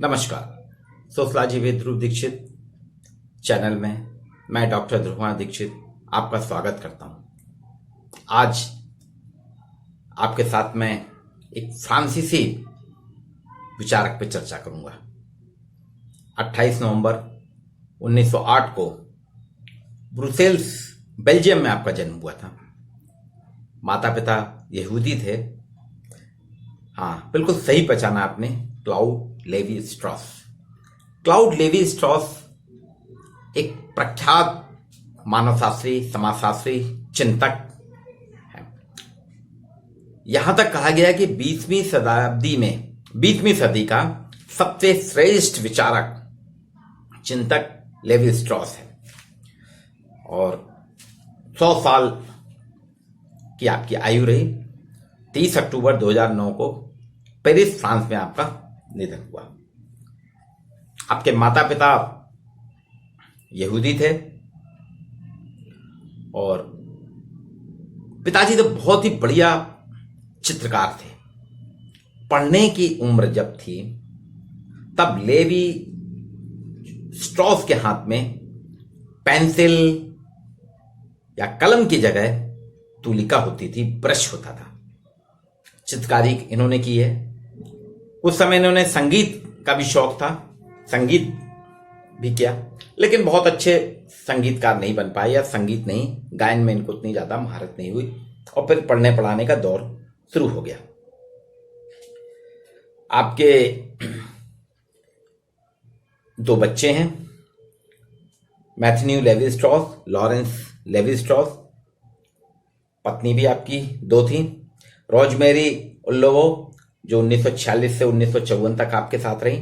नमस्कार। Sociology with Dhruv Dikshit channel में मैं डॉक्टर ध्रुव दीक्षित आपका स्वागत करता हूं। आज आपके साथ मैं एक फ्रांसीसी विचारक पर चर्चा करूंगा। 28 नवंबर 1908 को ब्रुसेल्स बेल्जियम में आपका जन्म हुआ था। माता पिता यहूदी थे। हाँ, बिल्कुल सही पहचाना आपने, cloud Levi straws. Cloud Levi straws एक प्रख्यात मानवशास्त्री, समाजशास्त्री, चिंतक है। यहां तक कहा गया कि 20वीं सदी का सबसे श्रेष्ठ विचारक, चिंतक लेवी स्ट्रॉस है। और 100 साल की आपकी आयु रही। 30 अक्टूबर 2009 को पेरिस, फ्रांस में आपका निधन हुआ। आपके माता पिता यहूदी थे और पिताजी तो बहुत ही बढ़िया चित्रकार थे। पढ़ने की उम्र जब थी तब लेवी स्ट्रॉस के हाथ में पेंसिल या कलम की जगह तुलिका होती थी, ब्रश होता था। चित्रकारी इन्होंने की है। उस समय इन्होंने संगीत का भी शौक था, संगीत भी किया, लेकिन बहुत अच्छे संगीतकार नहीं बन पाए, या संगीत नहीं, गायन में इनको उतनी ज्यादा महारत नहीं हुई। और फिर पढ़ने पढ़ाने का दौर शुरू हो गया। आपके 2 बच्चे हैं, Matthew Levi Strauss, Lawrence Levi Strauss. पत्नी भी आपकी 2 थी, रोजमेरी उल्लोवो, जो 1946 से 1954 तक आपके साथ रही।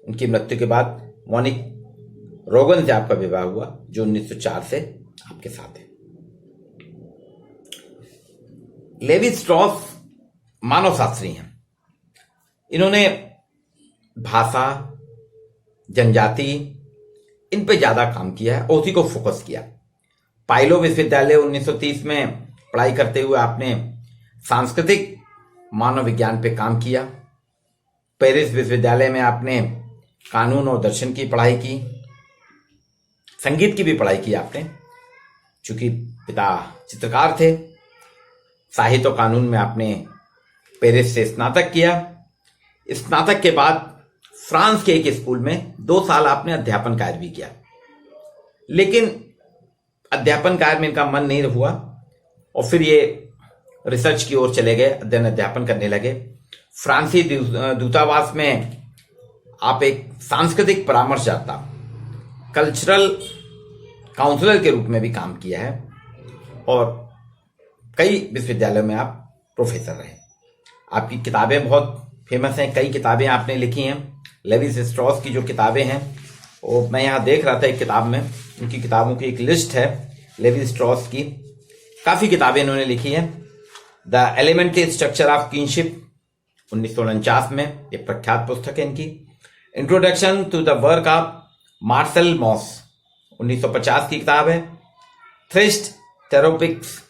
उनकी मृत्यु के बाद मोनिक रोगन से आपका विवाह हुआ, जो 1904 से आपके साथ है। लेवी स्ट्रॉस मानवशास्त्री हैं। इन्होंने भाषा, जनजाति, इन पे ज्यादा काम किया है और उसी को फोकस किया। पाइलो विश्वविद्यालय 1930 में पढ़ाई करते हुए आपने सांस्कृतिक मानव विज्ञान पे काम किया। पेरिस विश्वविद्यालय में आपने कानून और दर्शन की पढ़ाई की। संगीत की भी पढ़ाई की आपने, चूंकि पिता चित्रकार थे। साहित्य और कानून में आपने पेरिस से स्नातक किया। स्नातक के बाद फ्रांस के एक स्कूल में 2 साल आपने अध्यापन कार्य भी किया, लेकिन अध्यापन कार्य में इनका मन नहीं हुआ और फिर ये रिसर्च की ओर चले गए, अध्ययन अध्यापन करने लगे। फ्रांसी दूतावास में आप एक सांस्कृतिक परामर्शदाता, कल्चरल काउंसलर के रूप में भी काम किया है और कई विश्वविद्यालयों में आप प्रोफेसर रहे। आपकी किताबें बहुत फेमस हैं, कई किताबें आपने लिखी हैं। लेवी स्ट्रॉस की जो किताबें हैं, वो मैं यहाँ देख रहा था एक किताब में, उनकी किताबों की एक लिस्ट है लेवी स्ट्रॉस की। काफी किताबें इन्होंने लिखी हैं। The elementary structure of kinship 1949 में, एक प्रख्यात पुस्तक है इनकी। Introduction to the work of Marcel Mauss 1950 की किताब है। थ्रिस्ट थेरोपिक्स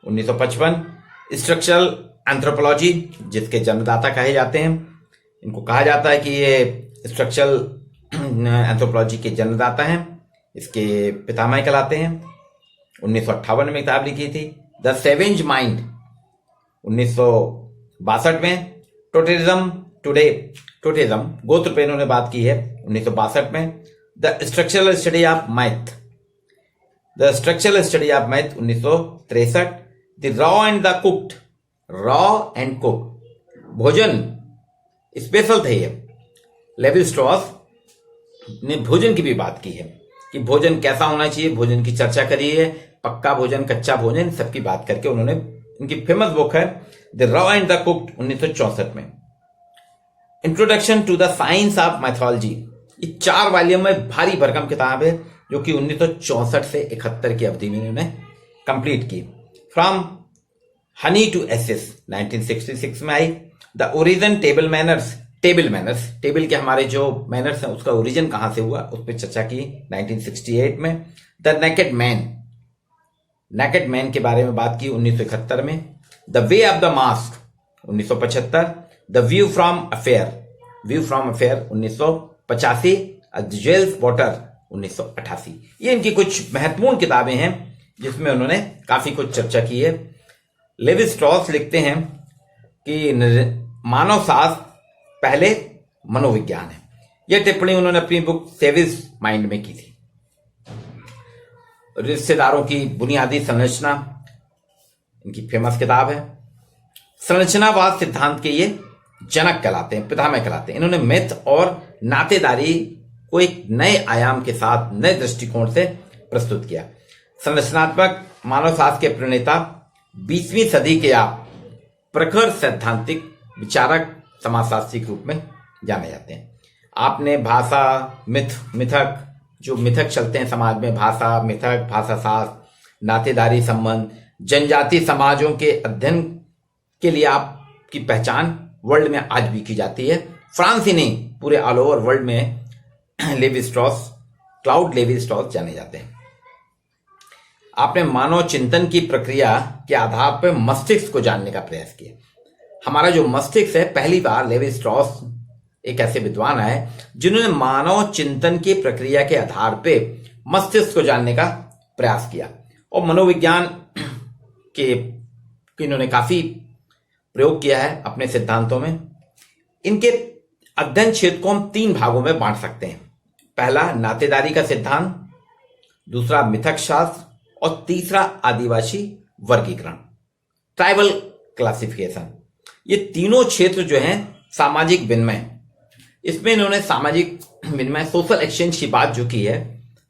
1955। स्ट्रक्चरल एंथ्रोपोलॉजी, जिसके जन्मदाता कहे जाते हैं, इनको कहा जाता है कि ये स्ट्रक्चरल एंथ्रोपोलॉजी के जन्मदाता हैं, इसके पितामह कहलाते हैं। 1958 में किताब लिखी थी। द सेवेंज माइंड 1962 में। टोटेज्म गोत्र पे इन्होंने बात की है 1962 में। The structural study of math 1963। The raw and cook भोजन स्पेशल थे ये। लेवी स्ट्रॉस ने भोजन की भी बात की है कि भोजन कैसा होना चाहिए, भोजन की चर्चा करी है। पक्का भोजन, कच्चा भोजन, सबकी बात करके उन्होंने, इनकी फेमस बुक है the raw and the cooked 1964 में। Introduction to the science of mythology, ये 4 वॉल्यूम में भारी भरकम किताब है, जो कि 1964 से 71 की अवधि में इन्होंने कंप्लीट की। फ्रॉम हनी टू एसेस 1966 में आई। The origin table manners, table के हमारे जो मैनर्स हैं उसका ओरिजिन कहां से हुआ, उस पर चर्चा की 1968 में। द नेकेड मैन के बारे में बात की 1971 में। The way of the mask 1975। The view from affair view from affair 1985, jewels water 1988। ये इनकी कुछ महत्वपूर्ण किताबें हैं जिसमें उन्होंने काफी कुछ चर्चा की है। लेवी स्ट्रॉस लिखते हैं कि मानव शास्त्र पहले मनोविज्ञान है। यह टिप्पणी उन्होंने अपनी बुक सेविज माइंड में की थी। रिश्तेदारों की बुनियादी संरचना इनकी फेमस किताब है। संरचनावाद सिद्धांत के ये जनक कहलाते हैं, पितामह कहलाते हैं। इन्होंने मिथ और नातेदारी को एक नए आयाम के साथ नए दृष्टिकोण से प्रस्तुत किया। संरचनात्मक मानवशास्त्र के प्रणेता 20वीं सदी के प्रखर सैद्धांतिक विचारक समाजशास्त्री के रूप में जाने जाते हैं। आपने भाषा, मिथक, जो मिथक चलते हैं समाज में, भाषा, मिथक, भाषा शास्त्र, नातेदारी संबंध, जनजाति समाजों के अध्ययन के लिए आपकी पहचान वर्ल्ड में आज भी की जाती है। फ्रांस ही नहीं, पूरे ऑल ओवर वर्ल्ड में Levi Strauss, cloud Levi straws जाने जाते हैं। आपने मानव चिंतन की प्रक्रिया के आधार पर मस्तिष्क को जानने का प्रयास किया। हमारा जो मस्तिष्क है, पहली बार लेवी स्ट्रॉस एक ऐसे विद्वान आए जिन्होंने मानव चिंतन की प्रक्रिया के आधार पे मस्तिष्क को जानने का प्रयास किया। और मनोविज्ञान के इन्होंने काफी प्रयोग किया है अपने सिद्धांतों में। इनके अध्ययन क्षेत्र को हम 3 भागों में बांट सकते हैं। पहला नातेदारी का सिद्धांत, दूसरा मिथक शास्त्र और तीसरा आदिवासी वर्गीकरण, ट्राइबल क्लासिफिकेशन। ये तीनों क्षेत्र जो हैं सामाजिक विनिमय, इसमें इन्होंने सामाजिक विनिमय, सोशल एक्सचेंज की बात जो की है,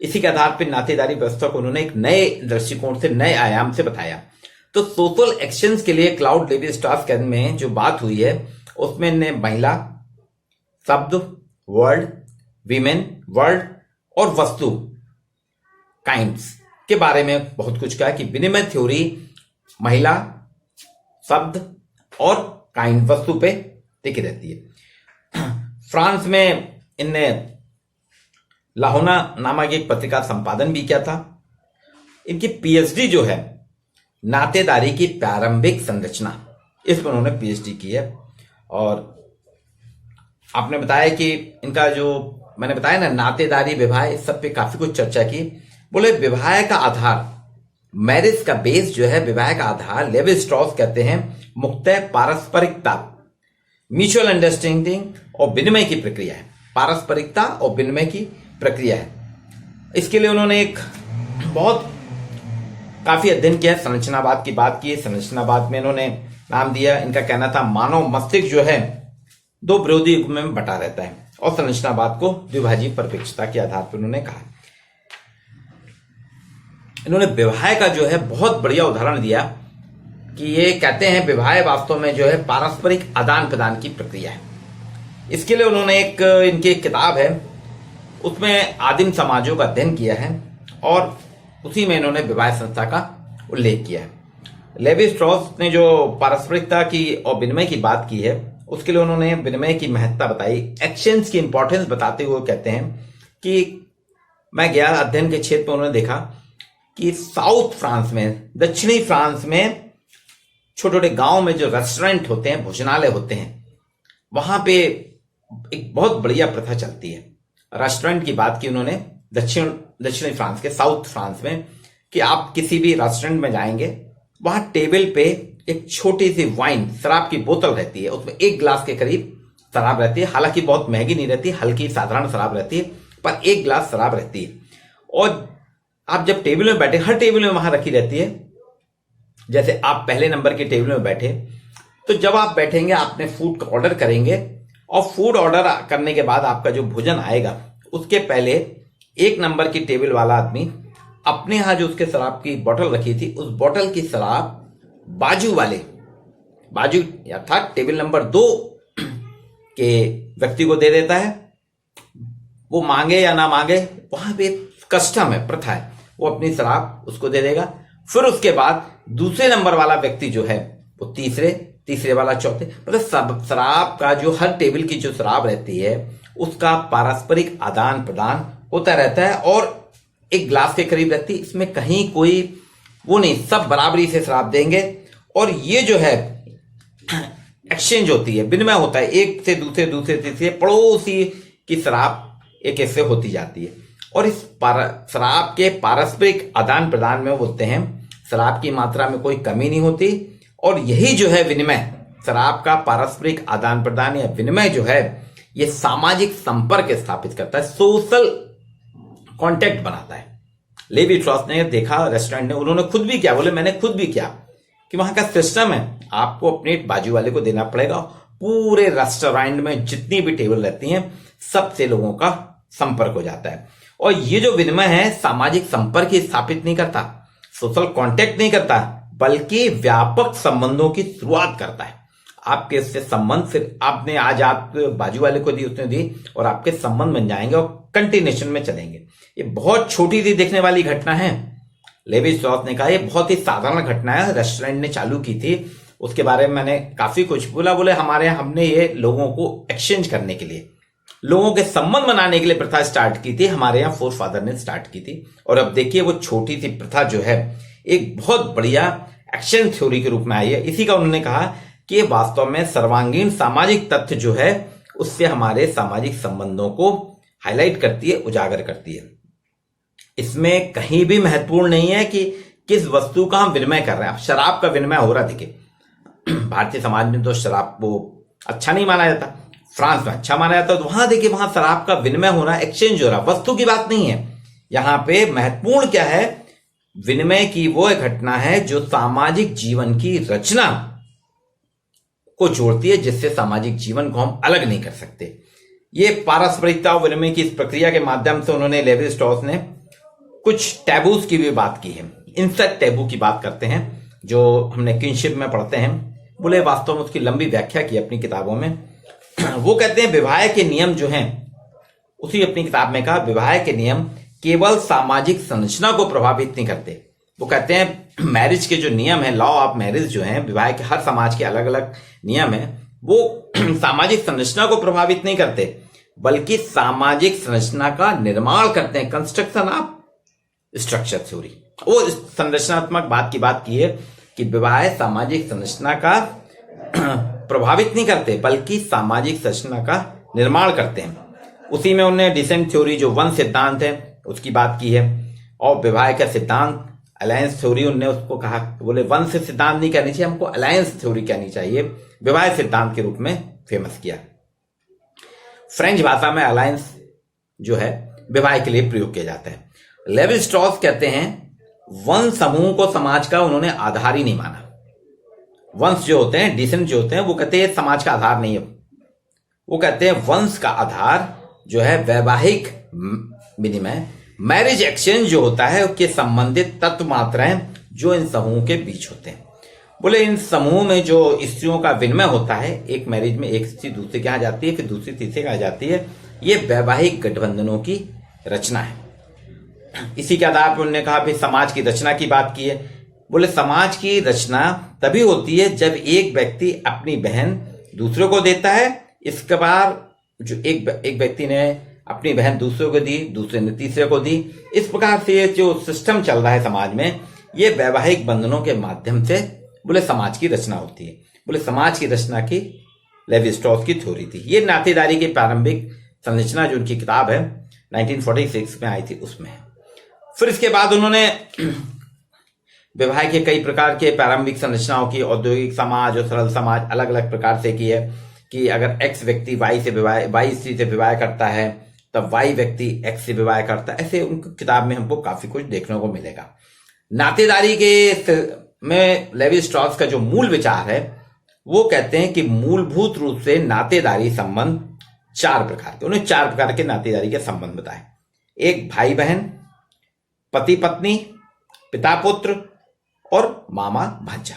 इसी के आधार पर नातेदारी व्यवस्था को उन्होंने एक नए दृष्टिकोण से, नए आयाम से बताया। तो सोशल एक्सचेंज के लिए क्लाउड लेवी स्ट्रॉस में जो बात हुई है उसमें इन्हें महिला शब्द, वर्ड, वीमेन, वर्ड और वस्तु, काइंड्स के बारे में बहुत कुछ कहा कि विनिमय थ्योरी महिला, शब्द और काइंड, वस्तु पे टिकी रहती है। फ्रांस में इनने लाहोना नामक एक पत्रिका संपादन भी किया था। इनकी पीएचडी जो है नातेदारी की प्रारंभिक संरचना, इस पर उन्होंने पीएचडी की है। और आपने बताया कि इनका जो मैंने बताया ना, नातेदारी, विवाह, इस सब पे काफी कुछ चर्चा की। बोले विवाह का आधार, मैरिज का बेस जो है, विवाह का आधार लेवी स्ट्रॉस कहते हैं मुख्यतः पारस्परिकता, म्यूचुअल अंडरस्टैंडिंग और विनिमय की प्रक्रिया है। पारस्परिकता और विनिमय की प्रक्रिया है। इसके लिए उन्होंने एक बहुत काफी अध्ययन किया, संरचनावाद की बात की। संरचनावाद में इन्होंने नाम दिया, इनका कहना था मानव मस्तिष्क जो है 2 विरोधी युग्म में बटा रहता है, और संरचनावाद को द्विभाजीय परिप्रेक्ष्यता के आधार पर उन्होंने कहा। इन्होंने विवाह का जो है बहुत बढ़िया उदाहरण दिया कि ये कहते हैं विवाह वास्तव में जो है पारस्परिक आदान प्रदान की प्रक्रिया है। इसके लिए उन्होंने एक इनकी एक किताब है, उसमें आदिम समाजों का अध्ययन किया है और उसी में इन्होंने विवाह संस्था का उल्लेख किया है। लेवी स्ट्रॉस ने जो पारस्परिकता की और विनिमय की बात की है, उसके लिए उन्होंने विनिमय की महत्ता बताई, एक्सचेंज की इंपॉर्टेंस बताते हुए कहते हैं कि मैं गया अध्ययन के क्षेत्र में, उन्होंने देखा कि साउथ फ्रांस में, दक्षिणी फ्रांस में छोटे छोटे गांव में जो रेस्टोरेंट होते हैं, भोजनालय होते हैं, वहां पे एक बहुत बढ़िया प्रथा चलती है। रेस्टोरेंट की बात की उन्होंने दक्षिणी फ्रांस के, साउथ फ्रांस में, कि आप किसी भी रेस्टोरेंट में जाएंगे, वहां टेबल पे एक छोटी सी वाइन, शराब की बोतल रहती है, उसमें 1 गिलास के करीब शराब रहती है। हालांकि बहुत महंगी नहीं रहती, हल्की साधारण शराब रहती है, पर 1 गिलास शराब रहती है। और आप जब टेबल में बैठे, हर टेबल में वहां रखी रहती है। जैसे आप पहले नंबर के टेबल में बैठे, तो जब आप बैठेंगे, आपने फूड का ऑर्डर करेंगे, और फूड ऑर्डर करने के बाद आपका जो भोजन आएगा, उसके पहले 1 नंबर की टेबल वाला आदमी अपने यहां जो उसके शराब की बोतल रखी थी, उस बोतल की शराब बाजू अर्थात टेबल नंबर 2 के व्यक्ति को दे देता है। वो मांगे या ना मांगे, वहां पे कस्टम है, प्रथा है, वो अपनी शराब उसको दे देगा। फिर उसके बाद दूसरे नंबर वाला व्यक्ति जो है वो तीसरे वाला चौथे, मतलब शराब का जो हर टेबल की जो शराब रहती है उसका पारस्परिक आदान प्रदान होता रहता है, और 1 गिलास के करीब रहती है। इसमें कहीं कोई वो नहीं, सब बराबरी से शराब देंगे। और ये जो है एक्सचेंज होती है, विनिमय होता है, एक से दूसरे, दूसरे से तीसरे, पड़ोसी की शराब एक ऐसे होती जाती है। और इस शराब के पारस्परिक आदान प्रदान में बोलते हैं शराब की मात्रा में कोई कमी नहीं होती। और यही जो है विनिमय, शराब का पारस्परिक आदान प्रदान या विनिमय जो है, ये सामाजिक संपर्क स्थापित करता है, सोशल कांटेक्ट बनाता है। लेवी स्ट्रॉस ने देखा रेस्टोरेंट ने, उन्होंने खुद भी किया, बोले मैंने खुद भी किया, कि वहां का सिस्टम है, आपको अपने बाजू वाले को देना पड़ेगा। पूरे रेस्टोरेंट में जितनी भी टेबल रहती हैं सबसे लोगों का संपर्क हो जाता है। और ये जो विनिमय है सामाजिक संपर्क ही स्थापित नहीं करता, सोशल कांटेक्ट नहीं करता, बल्कि व्यापक संबंधों की शुरुआत करता है। आपके इससे संबंध फिर आपने आज आप बाजू वाले को दी, उसने दी, और आपके संबंध बन जाएंगे और कंटिन्यूएशन में चलेंगे। ये बहुत छोटी सी देखने वाली घटना है। लेवी स्ट्रॉस ने कहा ये बहुत ही साधारण घटना है, रेस्टोरेंट ने चालू की थी, उसके बारे में मैंने काफी कुछ बोला। बोले हमारे यहाँ हमने ये लोगों को एक्सचेंज करने के लिए, लोगों के संबंध बनाने के लिए प्रथा स्टार्ट की थी, हमारे यहाँ फोर फादर ने स्टार्ट की थी। और अब देखिए वो छोटी सी प्रथा जो है एक बहुत बढ़िया एक्शन थ्योरी के रूप में आई है। इसी का उन्होंने कहा कि वास्तव में सर्वांगीण सामाजिक तथ्य जो है उससे हमारे सामाजिक संबंधों को हाईलाइट करती है, उजागर करती है। इसमें कहीं भी महत्वपूर्ण नहीं है कि किस वस्तु का हम विनिमय कर रहे हैं। अब शराब का विनिमय हो रहा, देखिए भारतीय समाज में तो शराब को अच्छा नहीं माना जाता, फ्रांस में अच्छा माना जाता है, तो वहां देखिए वहां शराब का विनिमय हो रहा, एक्सचेंज हो रहा, वस्तु की बात नहीं है। यहां पे महत्वपूर्ण क्या है, विनिमय की वो एक घटना है जो सामाजिक जीवन की रचना को जोड़ती है, जिससे सामाजिक जीवन को हम अलग नहीं कर सकते। ये पारस्परिकता और विनिमय की इस प्रक्रिया के माध्यम से उन्होंने, लेवी स्ट्रॉस ने कुछ टैबूज की भी बात की है। इंसेक्ट टैबू की बात करते हैं जो हमने किनशिप में पढ़ते हैं। बोले वास्तव में उसकी लंबी व्याख्या की अपनी किताबों में। वो कहते हैं विवाह के नियम जो हैं, उसी अपनी किताब में कहा विवाह के नियम केवल सामाजिक संरचना को प्रभावित नहीं करते। वो कहते हैं मैरिज के जो नियम है, लॉ ऑफ मैरिज जो है, विवाह के हर समाज के अलग अलग नियम है, वो सामाजिक संरचना को प्रभावित नहीं करते, बल्कि सामाजिक संरचना का निर्माण करते हैं, कंस्ट्रक्शन ऑफ स्ट्रक्चर थ्योरी। वो संरचनात्मक बात की बात की है कि विवाह सामाजिक संरचना का प्रभावित नहीं करते, बल्कि सामाजिक संरचना का निर्माण करते हैं। उसी में उन्होंने डिसेंट थ्योरी जो वन सिद्धांत है उसकी बात की है, और विवाह का सिद्धांत अलायंस थ्योरी उनने उसको कहा, बोले वन से सिद्धांत नहीं कहनी चाहिए, हमको अलायंस थ्योरी कहनी चाहिए, विवाह सिद्धांत के रूप में फेमस किया। फ्रेंच भाषा में अलायंस जो है विवाह के लिए प्रयोग किया जाता है। लेवी स्ट्रॉस कहते हैं वन समूह को समाज का उन्होंने आधार ही नहीं माना। वंश जो होते हैं, डिसेंट जो होते हैं, वो कहते हैं समाज का आधार नहीं है। वो कहते हैं वंश का आधार जो है वैवाहिक विनिमय, मैरिज एक्सचेंज जो होता है उसके संबंधित तत्व मात्राएं जो इन समूह के बीच होते हैं। बोले इन समूह में जो स्त्रियों का विनिमय होता है, एक मैरिज में एक स्त्री दूसरे के यहाँ जाती है, फिर दूसरी तीसरे के यहाँ जाती है, ये वैवाहिक गठबंधनों की रचना है। इसी के आधार पर उन्होंने कहा फिर समाज की रचना की बात की है। बोले समाज की रचना तभी होती है जब एक व्यक्ति अपनी बहन दूसरे को देता है, इसके बाद जो एक व्यक्ति ने अपनी बहन दूसरे को दी, दूसरे ने तीसरे को दी, इस प्रकार से ये जो सिस्टम चल रहा है समाज में, ये वैवाहिक बंधनों के माध्यम से बोले समाज की रचना होती है। बोले समाज की रचना की लेवी स्ट्रॉस की थ्योरी थी। ये नातेदारी की प्रारंभिक संरचना जो उनकी किताब है 1946 में आई थी उसमें है। फिर इसके बाद उन्होंने विवाह के कई प्रकार के प्रारंभिक संरचनाओं की, औद्योगिक समाज और सरल समाज अलग अलग प्रकार से की है कि अगर एक्स व्यक्ति वाई स्त्री से विवाह करता है तब वाई व्यक्ति एक्स से विवाह करता है। ऐसे उनकी किताब में हमको काफी कुछ देखने को मिलेगा। नातेदारी के में लेवी स्ट्रॉस का जो मूल विचार है वो कहते हैं कि मूलभूत रूप से नातेदारी संबंध चार प्रकार के, उन्हें चार प्रकार के नातेदारी के संबंध बताए। एक भाई बहन, पति पत्नी, पिता पुत्र और मामा भांजा।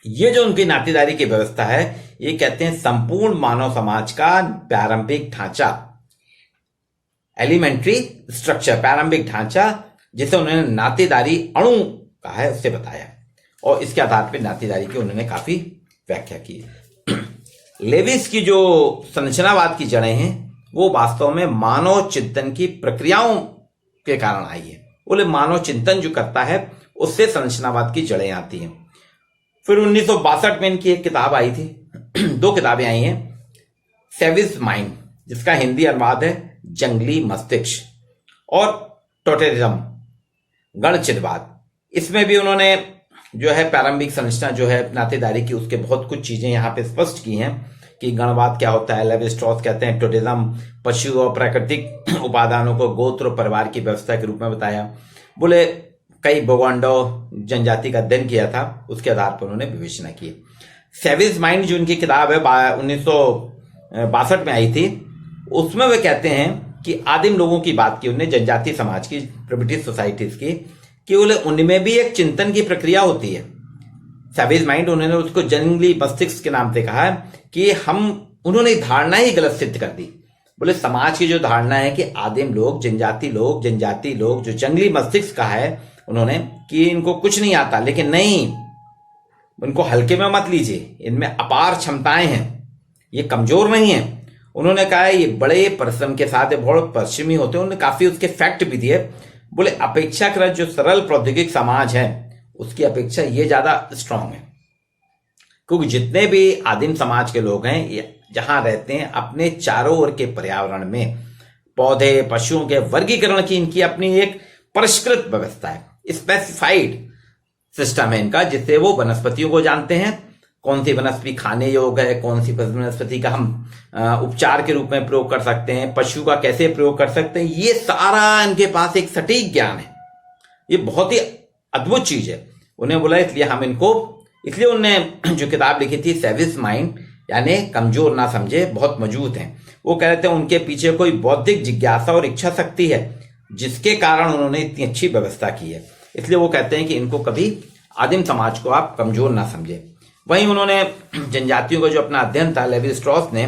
ये जो उनकी नातेदारी की व्यवस्था है, ये कहते हैं संपूर्ण मानव समाज का प्रारंभिक ढांचा, एलिमेंट्री स्ट्रक्चर, प्रारंभिक ढांचा, जिसे उन्होंने नातेदारी अणु कहा है, उससे बताया। और इसके आधार पर नातेदारी की उन्होंने काफी व्याख्या की। लेविस की जो संरचनावाद की जड़ें हैं वो वास्तव में मानव चिंतन की प्रक्रियाओं के कारण आई है। बोले मानव चिंतन जो करता है उससे संरचनावाद की जड़ें आती हैं। फिर 1962 में इनकी एक किताब आई थी दो किताबें आई हैं, सेविज माइंड जिसका हिंदी अनुवाद है जंगली मस्तिष्क, और टोटेलिज्म गणचित्रवाद। इसमें भी उन्होंने जो है प्रारंभिक संरचना जो है नातेदारी की उसके बहुत कुछ चीजें यहाँ पे स्पष्ट की हैं कि गणवाद क्या होता है। लेवी स्ट्रॉस कहते हैं टोटेलिज्म पशु और प्राकृतिक उपादानों को गोत्र और परिवार की व्यवस्था के रूप में बताया। बोले कई बोगोंडो जनजाति का अध्ययन किया था, उसके आधार पर उन्होंने विवेचना की। सेविज माइंड जो उनकी किताब है 1962 में आई थी, उसमें वे कहते हैं कि आदिम लोगों की बात की उन्होंने, जनजातीय समाज की, प्रिमिटिव सोसाइटीज की, कि उनमें भी एक चिंतन की प्रक्रिया होती है। सेविज माइंड उन्होंने उसको जंगली मस्तिष्क के नाम से कहा है कि उन्होंने धारणा ही गलत सिद्ध कर दी। बोले समाज की जो धारणा है कि आदिम लोग, जनजाति लोग जो जंगली मस्तिष्क का है उन्होंने कि इनको कुछ नहीं आता, लेकिन नहीं, इनको हल्के में मत लीजिए, इनमें अपार क्षमताएं हैं, ये कमजोर नहीं है। उन्होंने कहा है ये बड़े परिश्रम के साथ बहुत पश्चिमी होते हैं। उन्होंने काफी उसके फैक्ट भी दिए। बोले अपेक्षाकृत जो सरल प्रौद्योगिक समाज है उसकी अपेक्षा ये ज्यादा स्ट्रांग है, क्योंकि जितने भी आदिम समाज के लोग हैं ये जहां रहते हैं अपने चारों ओर के पर्यावरण में पौधे पशुओं के वर्गीकरण की इनकी अपनी एक परिष्कृत व्यवस्था है, स्पेसिफाइड सिस्टम है इनका, जिससे वो वनस्पतियों को जानते हैं, कौन सी वनस्पति खाने योग्य है, कौन सी वनस्पति का हम उपचार के रूप में प्रयोग कर सकते हैं, पशु का कैसे प्रयोग कर सकते हैं, ये सारा इनके पास एक सटीक ज्ञान है। ये बहुत ही अद्भुत चीज है। उन्हें बोला इसलिए उन्होंने जो किताब लिखी थी सेविज माइंड, यानी कमजोर ना समझे, बहुत मजबूत हैं। वो कह रहे थे उनके पीछे कोई बौद्धिक जिज्ञासा और इच्छा शक्ति है जिसके कारण उन्होंने इतनी अच्छी व्यवस्था की है। इसलिए वो कहते हैं कि इनको कभी आदिम समाज को आप कमजोर ना समझे। वहीं उन्होंने जनजातियों का जो अपना अध्ययन था, लेवी स्ट्रॉस ने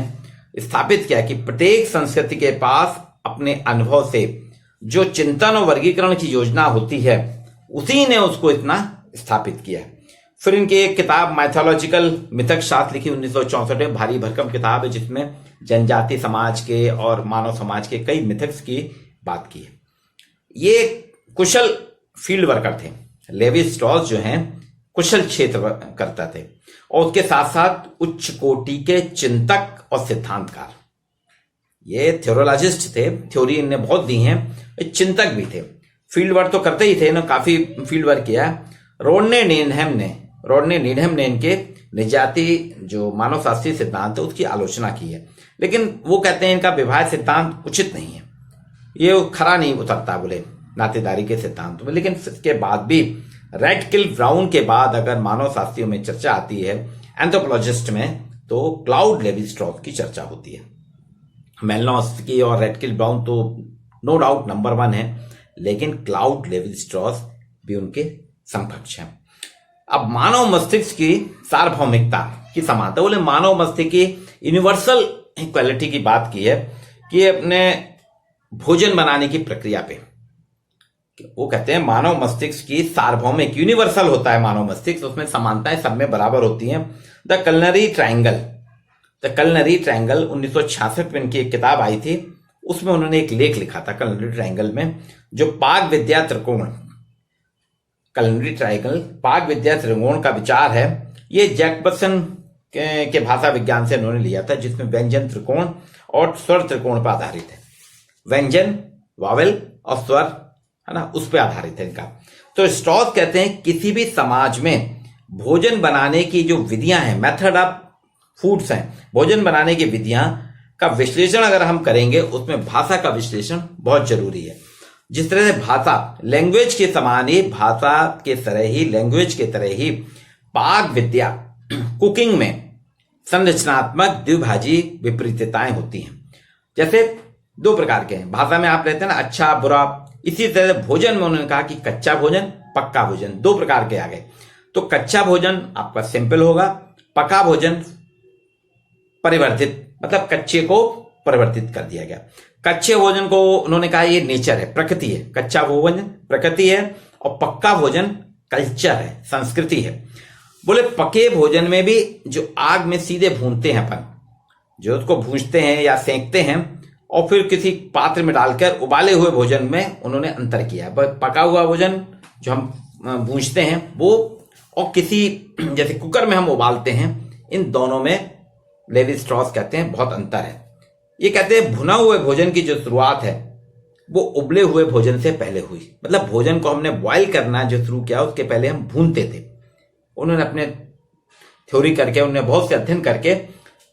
स्थापित किया कि प्रत्येक संस्कृति के पास अपने अनुभव से जो चिंतन और वर्गीकरण की योजना होती है उसी ने उसको इतना स्थापित किया। फिर इनकी एक किताब माइथोलॉजिकल मिथक शास्त्र लिखी 1964 में, भारी भरकम किताब है जिसमें जनजाति समाज के और मानव समाज के कई मिथक्स की बात की है। ये कुशल फील्ड वर्कर थे। लेवी स्ट्रॉस जो हैं कुशल क्षेत्र करता थे और उसके साथ साथ उच्च कोटि के चिंतक और सिद्धांतकार। ये थ्योरोलॉजिस्ट थे, थ्योरी इनने बहुत दी हैं, चिंतक भी थे, फील्ड वर्क तो करते ही थे, इन्होंने काफी फील्ड वर्क किया। रॉडने नीडहम ने इनके निजाति जो मानव शास्त्रीय सिद्धांत है उसकी आलोचना की है, लेकिन वो कहते हैं इनका विवाह सिद्धांत उचित नहीं है, ये खरा नहीं उतरता बोले नातेदारी के सिद्धांत में। लेकिन इसके बाद भी रैडकिल ब्राउन के बाद अगर मानव शास्त्रियों में चर्चा आती है एंथ्रोपोलॉजिस्ट में, तो क्लाउड लेवी स्ट्रॉस की चर्चा होती है। मेलनोस्की और रैडकिल ब्राउन तो नो डाउट नंबर 1 है, लेकिन क्लाउड लेवी स्ट्रॉस भी उनके समकक्ष हैं। अब मानव मस्तिष्क की सार्वभौमिकता की समानता, बोले मानव मस्तिष्क की यूनिवर्सल इक्वालिटी की बात की है कि अपने भोजन बनाने की प्रक्रिया पे वो कहते हैं मानव मस्तिष्क की सार्वभौमिक यूनिवर्सल होता है मानव मस्तिष्क, उसमें समानताएं सब में बराबर होती हैं। द कलनरी ट्रायंगल 1966 में इनकी एक किताब आई थी, उसमें उन्होंने एक लेख लिखा था कलनरी ट्रायंगल में, जो पाक विद्या त्रिकोण का विचार है। ये जैकबसन के भाषा विज्ञान से उन्होंने लिया था, जिसमें व्यंजन त्रिकोण और स्वर त्रिकोण पर आधारित है। व्यंजन वावेल और स्वर है ना, उस पर आधारित है इनका। तो स्ट्रॉस कहते हैं किसी भी समाज में भोजन बनाने की जो विधियां हैं, मेथड ऑफ फूड्स हैं, भोजन बनाने की विधियां का विश्लेषण अगर हम करेंगे उसमें भाषा का विश्लेषण बहुत जरूरी है। जिस तरह से भाषा लैंग्वेज के समान ही, भाषा के तरह ही, लैंग्वेज के तरह ही पाक विद्या कुकिंग में संरचनात्मक द्विभाजी विपरीतताएं होती हैं। जैसे 2 प्रकार के हैं भाषा में, आप रहते हैं ना अच्छा बुरा, इसी तरह भोजन में उन्होंने कहा कि कच्चा भोजन पक्का भोजन 2 प्रकार के आ गए। तो कच्चा भोजन आपका सिंपल होगा, पका भोजन परिवर्तित, मतलब कच्चे को परिवर्तित कर दिया गया। कच्चे भोजन को उन्होंने कहा ये नेचर है, प्रकृति है, कच्चा भोजन प्रकृति है और पक्का भोजन कल्चर है, संस्कृति है। बोले पके भोजन में भी जो आग में सीधे भूनते हैं अपन, जो उसको भूंजते हैं या सेंकते हैं और फिर किसी पात्र में डालकर उबाले हुए भोजन में उन्होंने अंतर किया। पका हुआ भोजन जो हम भूंजते हैं वो, और किसी जैसे कुकर में हम उबालते हैं, इन दोनों में लेवी स्ट्रॉस कहते हैं बहुत अंतर है। ये कहते हैं भुना हुए भोजन की जो शुरुआत है वो उबले हुए भोजन से पहले हुई। मतलब भोजन को हमने बॉयल करना जो शुरू किया उसके पहले हम भूनते थे। उन्होंने अपने थ्योरी करके, उन्होंने बहुत से अध्ययन करके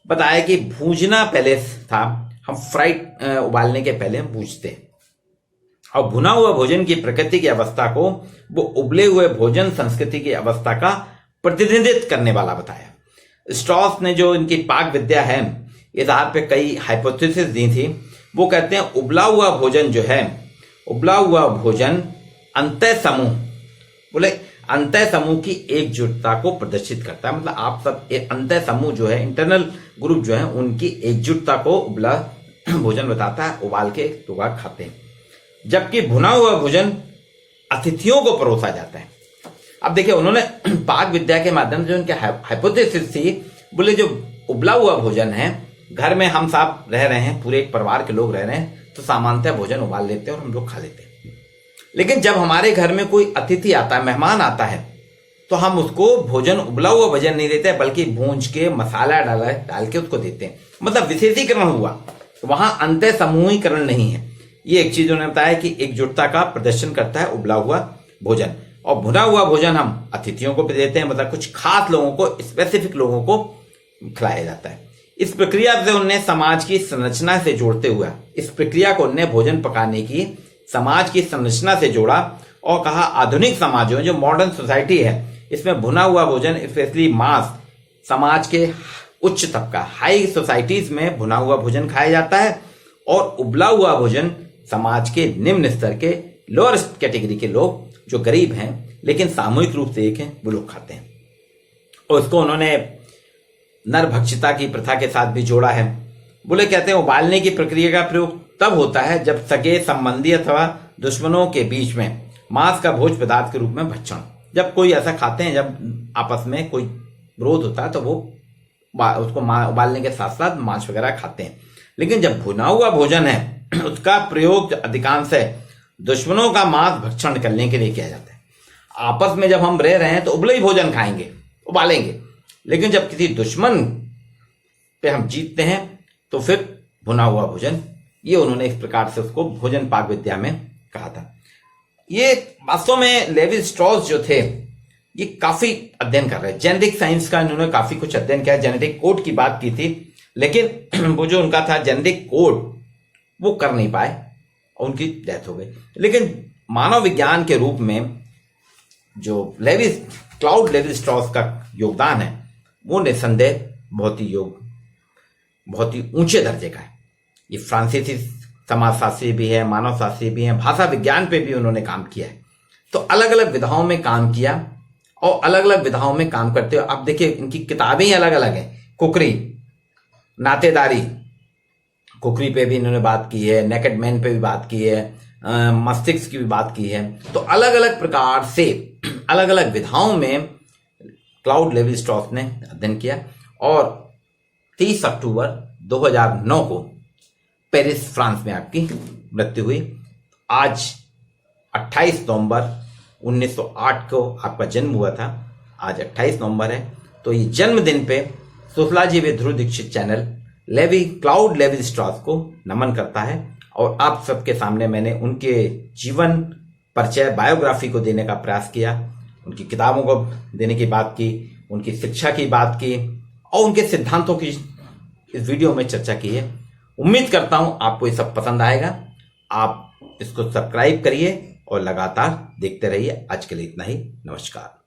बताया कि भूजना पहले था, हम फ्राइड उबालने के पहले हम भूजते हैं। और भुना हुआ भोजन की प्रकृति की अवस्था को वो उबले हुए भोजन संस्कृति की अवस्था का प्रतिनिधित्व करने वाला बताया। स्ट्रॉस ने जो इनकी पाक विद्या है इस आधार पे कई हाइपोथेसिस दी थी। वो कहते हैं उबला हुआ भोजन जो है, उबला हुआ भोजन अंतः समूह, बोले अंतः समूह की एकजुटता को प्रदर्शित करता है। मतलब आप सब अंतः समूह जो है, इंटरनल ग्रुप जो है, उनकी एकजुटता को उबला भोजन बताता है। उबाल के तो खाते हैं। जबकि भुना हुआ भोजन अतिथियों को परोसा जाता है। अब देखिए उन्होंने पाक विद्या के माध्यम से उनके हाइपोथेसिस थी, बोले जो उबला हुआ भोजन है, घर में हम सब रह रहे हैं, पूरे एक परिवार के लोग रह रहे हैं, तो सामान्यतः भोजन उबाल लेते हैं और हम लोग खा लेते हैं। लेकिन जब हमारे घर में कोई अतिथि आता है, मेहमान आता है, तो हम उसको भोजन उबला हुआ भोजन नहीं देते, बल्कि भूंज के मसाला डाल के उसको देते हैं। मतलब विशेषीकरण हुआ, वहां अंतः समूहीकरण नहीं है। ये एक चीज उन्होंने बताया कि एकजुटता का प्रदर्शन करता है उबला हुआ भोजन। और भुना हुआ भोजन हम अतिथियों को भी देते हैं, मतलब कुछ खास लोगों को, स्पेसिफिक लोगों को खिलाया जाता है। इस प्रक्रिया से उन्हें समाज की संरचना से जोड़ते हुए, इस प्रक्रिया को उन्हें भोजन पकाने की समाज की संरचना से जोड़ा और कहा आधुनिक समाजों, जो मॉडर्न सोसाइटी है, इसमें भुना हुआ भोजन स्पेशली मांस समाज के उच्च तबका, हाई सोसाइटीज में भुना हुआ भोजन खाया जाता है और उबला हुआ भोजन समाज के निम्न स्तर के, लोअर कैटेगरी के लोग जो गरीब हैं लेकिन सामूहिक रूप से एक हैं, वो लोग खाते हैं। और इसको उन्होंने नरभक्षिता की प्रथा के साथ भी जोड़ा है। बोले कहते हैं उबालने की प्रक्रिया का प्रयोग तब होता है जब सगे संबंधी अथवा दुश्मनों के बीच में मांस का भोज पदार्थ के रूप में भक्षण, जब कोई ऐसा खाते हैं, जब आपस में कोई विरोध होता है तो वो उसको उबालने के साथ साथ मांस वगैरह खाते हैं। लेकिन जब भुना हुआ भोजन है उसका प्रयोग अधिकांश दुश्मनों का मांस भक्षण करने के लिए किया जाता है। आपस में जब हम रह रहे हैं तो उबले ही भोजन खाएंगे, उबालेंगे, लेकिन जब किसी दुश्मन पे हम जीतते हैं तो फिर भुना हुआ भोजन, ये उन्होंने इस प्रकार से उसको भोजन पाक विद्या में कहा था। ये वास्तव में लेवी स्ट्रॉस जो थे ये काफी अध्ययन कर रहे हैं, जेनेटिक साइंस का इन्होंने काफी कुछ अध्ययन किया, जेनेटिक कोड की बात की थी, लेकिन वो जो उनका था जेनेटिक कोड वो कर नहीं पाए और उनकी डेथ हो गई। लेकिन मानव विज्ञान के रूप में जो क्लाउड लेवी स्ट्रॉस का योगदान है वो निसंदेह बहुत ही ऊंचे दर्जे का है। ये फ्रांसीसी समाजशास्त्री भी है, मानव शास्त्री भी है, भाषा विज्ञान पे भी उन्होंने काम किया है। तो अलग अलग विधाओं में काम किया और अलग अलग विधाओं में काम करते हो। अब देखिए इनकी किताबें ही अलग अलग हैं। कुकरी, नातेदारी, कुकरी पे भी इन्होंने बात की है, नेकेड मैन पे भी बात की है, मस्तिष्क की भी बात की है। तो अलग अलग प्रकार से अलग अलग विधाओं में क्लाउड लेवी स्ट्रॉस ने अध्ययन किया और 30 अक्टूबर 2009 को पेरिस फ्रांस में आपकी मृत्यु हुई। आज 28 नवंबर 1908 को आपका जन्म हुआ था, आज 28 नवंबर है। तो ये जन्मदिन पे सुफलाजी with Dhruv Dikshit channel Claude Levi Strauss को नमन करता है और आप सबके सामने मैंने उनके जीवन परिचय, बायोग्राफी को देने का प्रयास किया, उनकी किताबों को देने की बात की, उनकी शिक्षा की बात की और उनके सिद्धांतों की इस वीडियो में चर्चा की है। उम्मीद करता हूं आपको ये सब पसंद आएगा। आप इसको सब्सक्राइब करिए और लगातार देखते रहिए। आज के लिए इतना ही, नमस्कार।